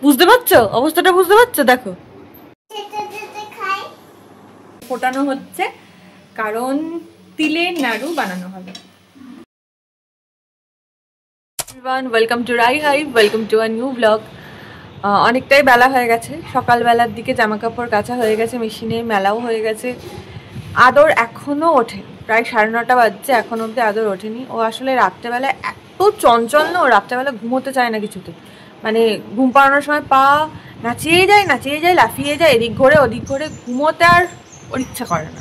বুঝতে পারছো অবস্থাটা? বুঝতে পারছো? দেখো ফোটানো হচ্ছে কারণ তিলের নাড়ু বানানো হবে। Welcome to Rai hive, welcome to a new blog. অনেকটাই বেলা হয়ে গেছে, সকালবেলার দিকে জামা কাপড় কাচা হয়ে গেছে, মেশিনে মেলাও হয়ে গেছে। আদর এখনো ওঠে, প্রায় 9:30 বাজছে, এখন অবধি আদর ওঠেনি। ও আসলে রাত্রেবেলা এত চঞ্চল না, ও রাত্রেবেলা ঘুমোতে চায় না কিছুতে। মানে ঘুম পাড়ানোর সময় পা নাচিয়ে যায়, লাফিয়ে যায়, এদিক ঘরে ওদিক ঘরে, ঘুমোতে আর ওর ইচ্ছা করে না।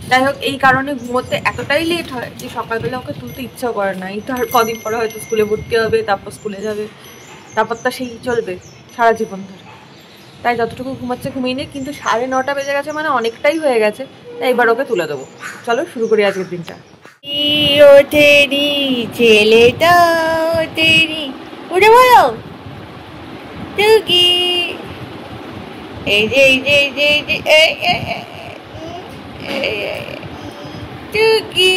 যাই হোক, এই কারণে ঘুমোতে এতটাই লেট হয় যে সকালবেলা ওকে তুলতে ইচ্ছাও করে না। এই তো আর কদিন পরে হয়তো স্কুলে ভর্তি হবে, তারপর স্কুলে যাবে, তারপর তো সেই চলবে সারা জীবন ধরে। তাই যতটুকু ঘুমাচ্ছে ঘুমিয়ে নেই, কিন্তু 9:30 বেজে গেছে, মানে অনেকটাই হয়ে গেছে। তাই এবার ওকে তুলে দেবো। চলো শুরু করি আজকের দিনটা। ওঠেনি ছেলেটা ওঠেনি, উঠে বলো টুকি। এই যে টুকি,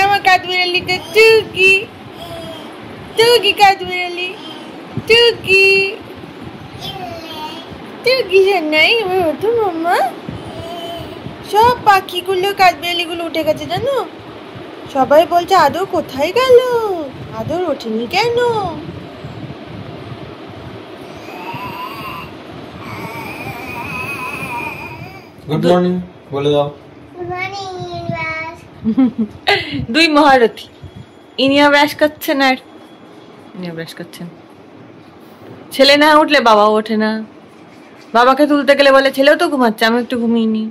আমার কাঠ বিড়ালিটা টুকি, টুকি কাঠ বিড়ালি, টুকি টুকি জানাই। এবার ওঠো মাম্মা। সব পাখিগুলো কাঠবিড়ালিগুলো উঠে গেছে জানো। সবাই বলছে আদর কোথায় গেল, আদর ওঠেনি কেন? গুড মর্নিং বলে দাও। Good morning universe. দুই মহারথী, ইনিয়া ব্রাশ করছেন আর ইনিয়া ব্রাশ করছেন। ছেলে না উঠলে বাবাও ওঠে না। বাবাকে তুলতে গেলে বলে ছেলেও তো ঘুমাচ্ছে, আমি একটু ঘুমিয়ে নি।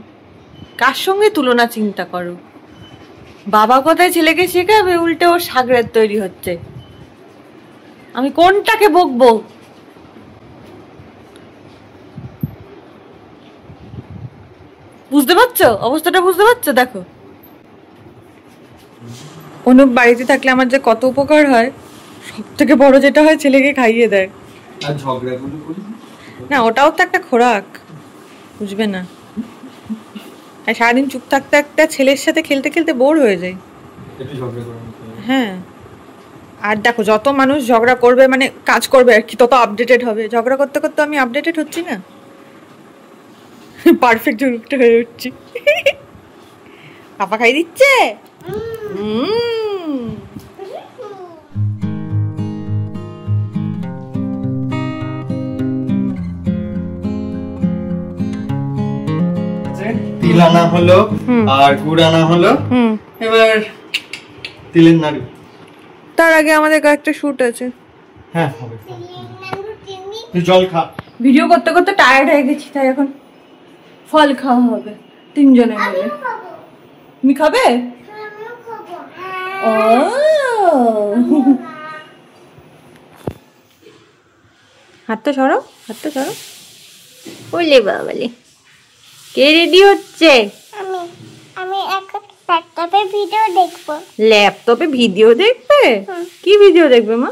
কার সঙ্গে তুলনা চিন্তা করো? বাবা কোথায় ছেলেকে শেখাবে, উল্টে ওর সাগরের তৈরি হচ্ছে। আমি কোনটাকে বকবো? বুঝতে পারছো অবস্থাটা? বুঝতে পারছো? দেখো অনুপ বাড়িতে থাকলে আমার যে কত উপকার হয়। সব থেকে বড় যেটা হয়, ছেলেকে খাইয়ে দেয়। আর ঝগড়াগুলো করি না, ওটাও তো একটা খোরাক, বুঝবে না। আর সারাদিন চুপ থাকতে একটা ছেলের সাথে খেলতে খেলতে বোর হয়ে যায়। একটু ঝগড়া করে। হ্যাঁ, আর দেখো যত মানুষ ঝগড়া করবে, মানে কাজ করবে আর কি, তত আপডেটেড হবে। ঝগড়া করতে করতে আমি আপডেটেড হচ্ছি না, পারফেক্ট হয়ে উঠছি। পাপা খাই দিচ্ছে। তিল আনা হলো আর গুড় আনা হলো, এবার তিলের নাড়ু। তার আগে আমাদের একটা শুট আছে। হ্যাঁ হবে, তুই জল খা। ভিডিও করতে করতে টায়ার্ড হয়ে গেছি, তাই এখন ফল খাওয়া হবে তিনজনে মিলে। তুমি খাবে? ও হাতটা সরো, হাতটা সরো। বলে বাবালে, কে রেডি হচ্ছে? আমি এখন ল্যাপটপে ভিডিও দেখব। ল্যাপটপে ভিডিও দেখবে? কি ভিডিও দেখবে মা?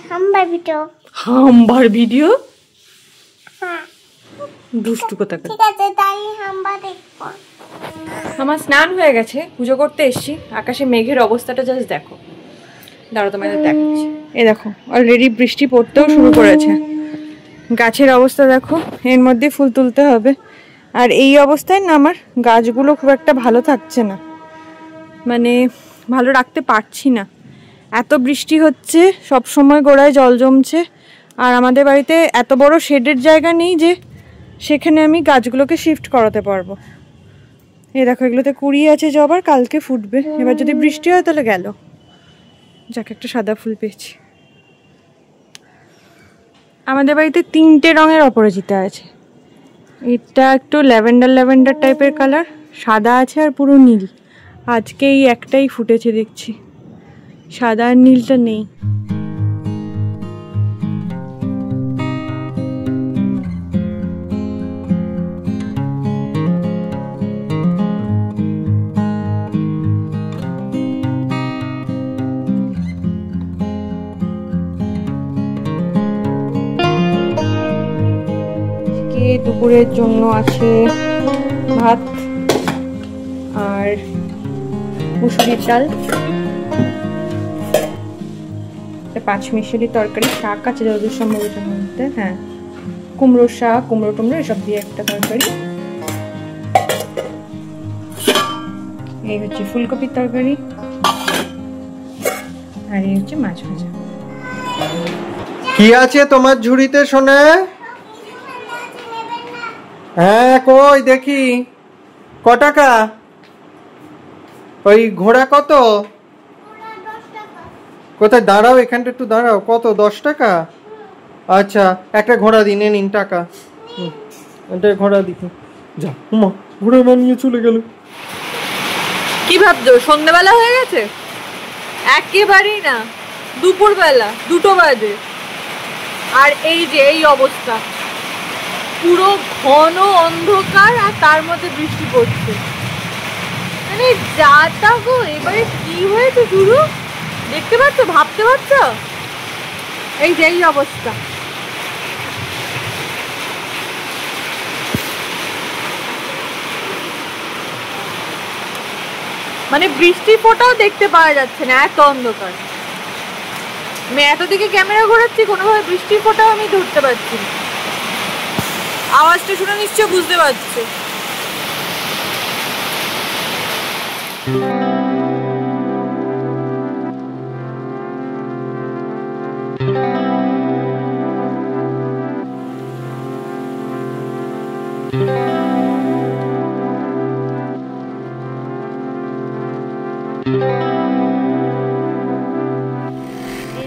Humber video. Humber video? দুষ্টু কথা। ঠিক আছে, তাই হাম্বার দেখব। আমার স্নান হয়ে গেছে, পুজো করতে এসছি। আকাশে মেঘের অবস্থাটা জাস্ট দেখো। দাঁড়াও তোমাদের দেখাচ্ছি। এই দেখো, অলরেডি বৃষ্টি পড়তেও শুরু করেছে। গাছের অবস্থা দেখো, এর মধ্যে ফুল তুলতে হবে। আর এই অবস্থায় না আমার গাছগুলো খুব একটা ভালো থাকছে না, মানে ভালো রাখতে পারছি না। এত বৃষ্টি হচ্ছে, সব সময় গোড়ায় জল জমছে। আর আমাদের বাড়িতে এত বড় শেডের জায়গা নেই যে সেখানে আমি গাছগুলোকে শিফট করাতে পারবো। এই দেখো, এগুলোতে কুড়ি আছে জবার, কালকে ফুটবে। এবার যদি বৃষ্টি হয় তাহলে গেল। যাকে একটা সাদা ফুল পেয়েছি। আমাদের বাড়িতে 3টে রঙের অপরাজিতা আছে। এটা একটু ল্যাভেন্ডার টাইপের কালার, সাদা আছে আর পুরো নীল। আজকে এই একটাই ফুটেছে দেখছি, সাদা আর নীলটা নেই। দুপুরের জন্য আছে ভাত আর মুসুরির ডাল। পাঁচমিশালি তরকারি, শাক আছে যতদূর সম্ভব এটার মধ্যে। হ্যাঁ, কুমড়োর শাক, কুমড়ো টুমড়ো এসব দিয়ে একটা তরকারি। এই হচ্ছে ফুলকপির তরকারি, আর এই হচ্ছে মাছ ভাজা। কি আছে তোমার ঝুড়িতে সোনা? হ্যাঁ কই দেখি, ক টাকা? ওই ঘোড়া কত? কোথায়? দাঁড়াও, এখানটা একটু দাঁড়াও। কত? 10 টাকা? আচ্ছা, একটা ঘোড়া দিন, নিন টাকা। এটা ঘোড়া দিন। যা উমা, ঘোড়া বানিয়ে চলে গেল। কি ভাবছো সন্ধ্যাবেলা হয়ে গেছে? একেবারেই না, দুপুরবেলা 2টো বাজে। আর এই যে এই অবস্থা, পুরো ঘন অন্ধকার আর তার মধ্যে বৃষ্টি পড়ছে। মানে যা তা গো, এবারে কি হয়েছে শুরু দেখতে পাচ্ছ, ভাবতে পারছো? এই যে এই অবস্থা। মানে বৃষ্টির ফোঁটাও দেখতে পাওয়া যাচ্ছে না, এত অন্ধকার। আমি এত দিকে ক্যামেরা ঘোরাচ্ছি, কোনোভাবে বৃষ্টির ফোঁটাও আমি ধরতে পারছি না। আওয়াজটা শুনে নিশ্চয় বুঝতে পারছো।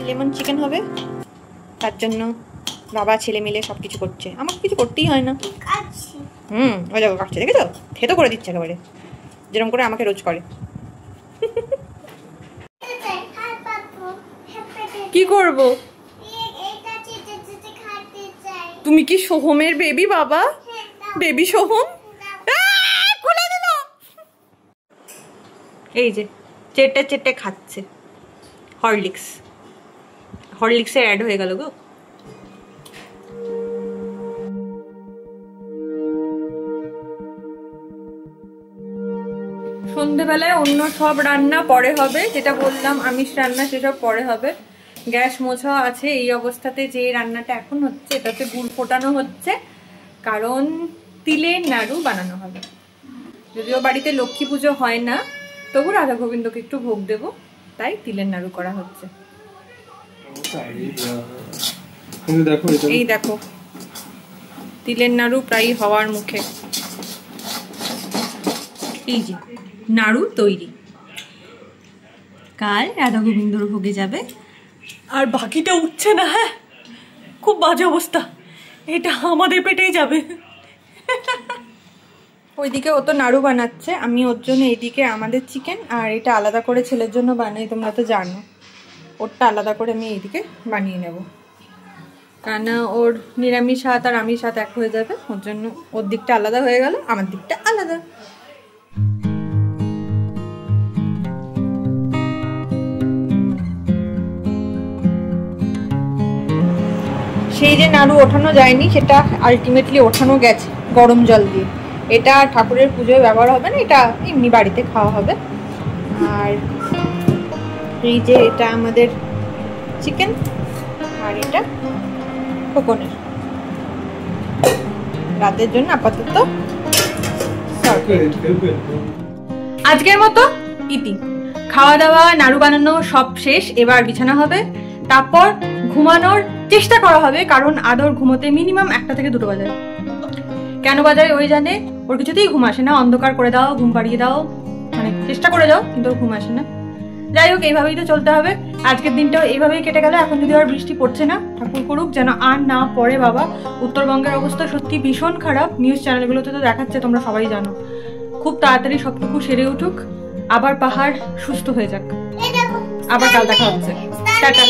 লেমন চিকেন হবে, তার জন্য বাবা ছেলে মিলে সবকিছু করছে। আমাকে কিছু করতেই হয় না। ওই দেখো কাটছে, দেখেছো? থেতো করে দিচ্ছে একেবারে, যেরকম করে আমাকে রোজ করে। কি করব? তুমি কি সোহমের বেবি বাবা? বেবি সোহম খুলে দিল। এই যে চেটে চেটে খাচ্ছে হরলিক্স। হরলিক্সের অ্যাড হয়ে গেল গো। সন্ধেবেলায় অন্য সব রান্না পরে হবে, যেটা বললাম আমিষ রান্না সেসব পরে হবে। গ্যাস মোছা আছে। এই অবস্থাতে যে রান্নাটা এখন হচ্ছে, এটাতে গুড় ফোটানো হচ্ছে, কারণ তিলের নাড়ু বানানো হবে। যদিও বাড়িতে লক্ষ্মী পুজো হয় না, তবু রাধা গোবিন্দকে একটু ভোগ দেব, তাই তিলের নাড়ু করা হচ্ছে। এই দেখো তিলের নাড়ু প্রায় হওয়ার মুখে। এই যে নাড়ু তৈরি, কাল রাধা গোবিন্দর ভোগে যাবে। আর বাকিটা উঠছে না। হ্যাঁ, খুব বাজে অবস্থা, এটা আমাদের পেটেই যাবে। ওইদিকে ও তো নাড়ু বানাচ্ছে, আমি ওর জন্য এইদিকে আমাদের চিকেন আর এটা আলাদা করে ছেলের জন্য বানাই, তোমরা তো জানো। ওরটা আলাদা করে আমি এইদিকে বানিয়ে নেব, কেন ওর নিরামিষ হাত আর আমিষ হাত এক হয়ে যাবে। ওর জন্য ওর দিকটা আলাদা হয়ে গেল, আমার দিকটা আলাদা। সেই যে নাড়ু ওঠানো যায়নি, সেটা আলটিমেটলি ওঠানো গেছে গরম জল দিয়ে। এটা ঠাকুরের পুজোয় ব্যবহার হবে না, এটা এমনি বাড়িতে খাওয়া হবে। আর এই যে এটা আমাদের চিকেন, আর এটা খোকনের রাতের জন্য আপাতত। আজকের মতো ইতি, খাওয়া দাওয়া নাড়ু বানানো সব শেষ। এবার বিছানা হবে, তারপর ঘুমানোর চেষ্টা করা হবে, কারণ আদর ঘুমোতে মিনিমাম 1টা থেকে 2টো বাজায়। কেন বাজায় ওই জানে, ওর কিছুতেই ঘুম আসে না। অন্ধকার করে দাও, ঘুম পাড়িয়ে দাও, মানে চেষ্টা করে যাও, কিন্তু ঘুম আসে না। যাই হোক, এইভাবেই তো চলতে হবে। আজকের দিনটাও এইভাবেই কেটে গেল। এখন যদি আর বৃষ্টি পড়ছে না, ঠাকুর করুক যেন আর না পড়ে বাবা। উত্তরবঙ্গের অবস্থা সত্যি ভীষণ খারাপ, নিউজ চ্যানেলগুলোতে তো দেখাচ্ছে, তোমরা সবাই জানো। খুব তাড়াতাড়ি সবটুকু সেরে উঠুক, আবার পাহাড় সুস্থ হয়ে যাক। আবার কাল দেখা হচ্ছে, টাটা।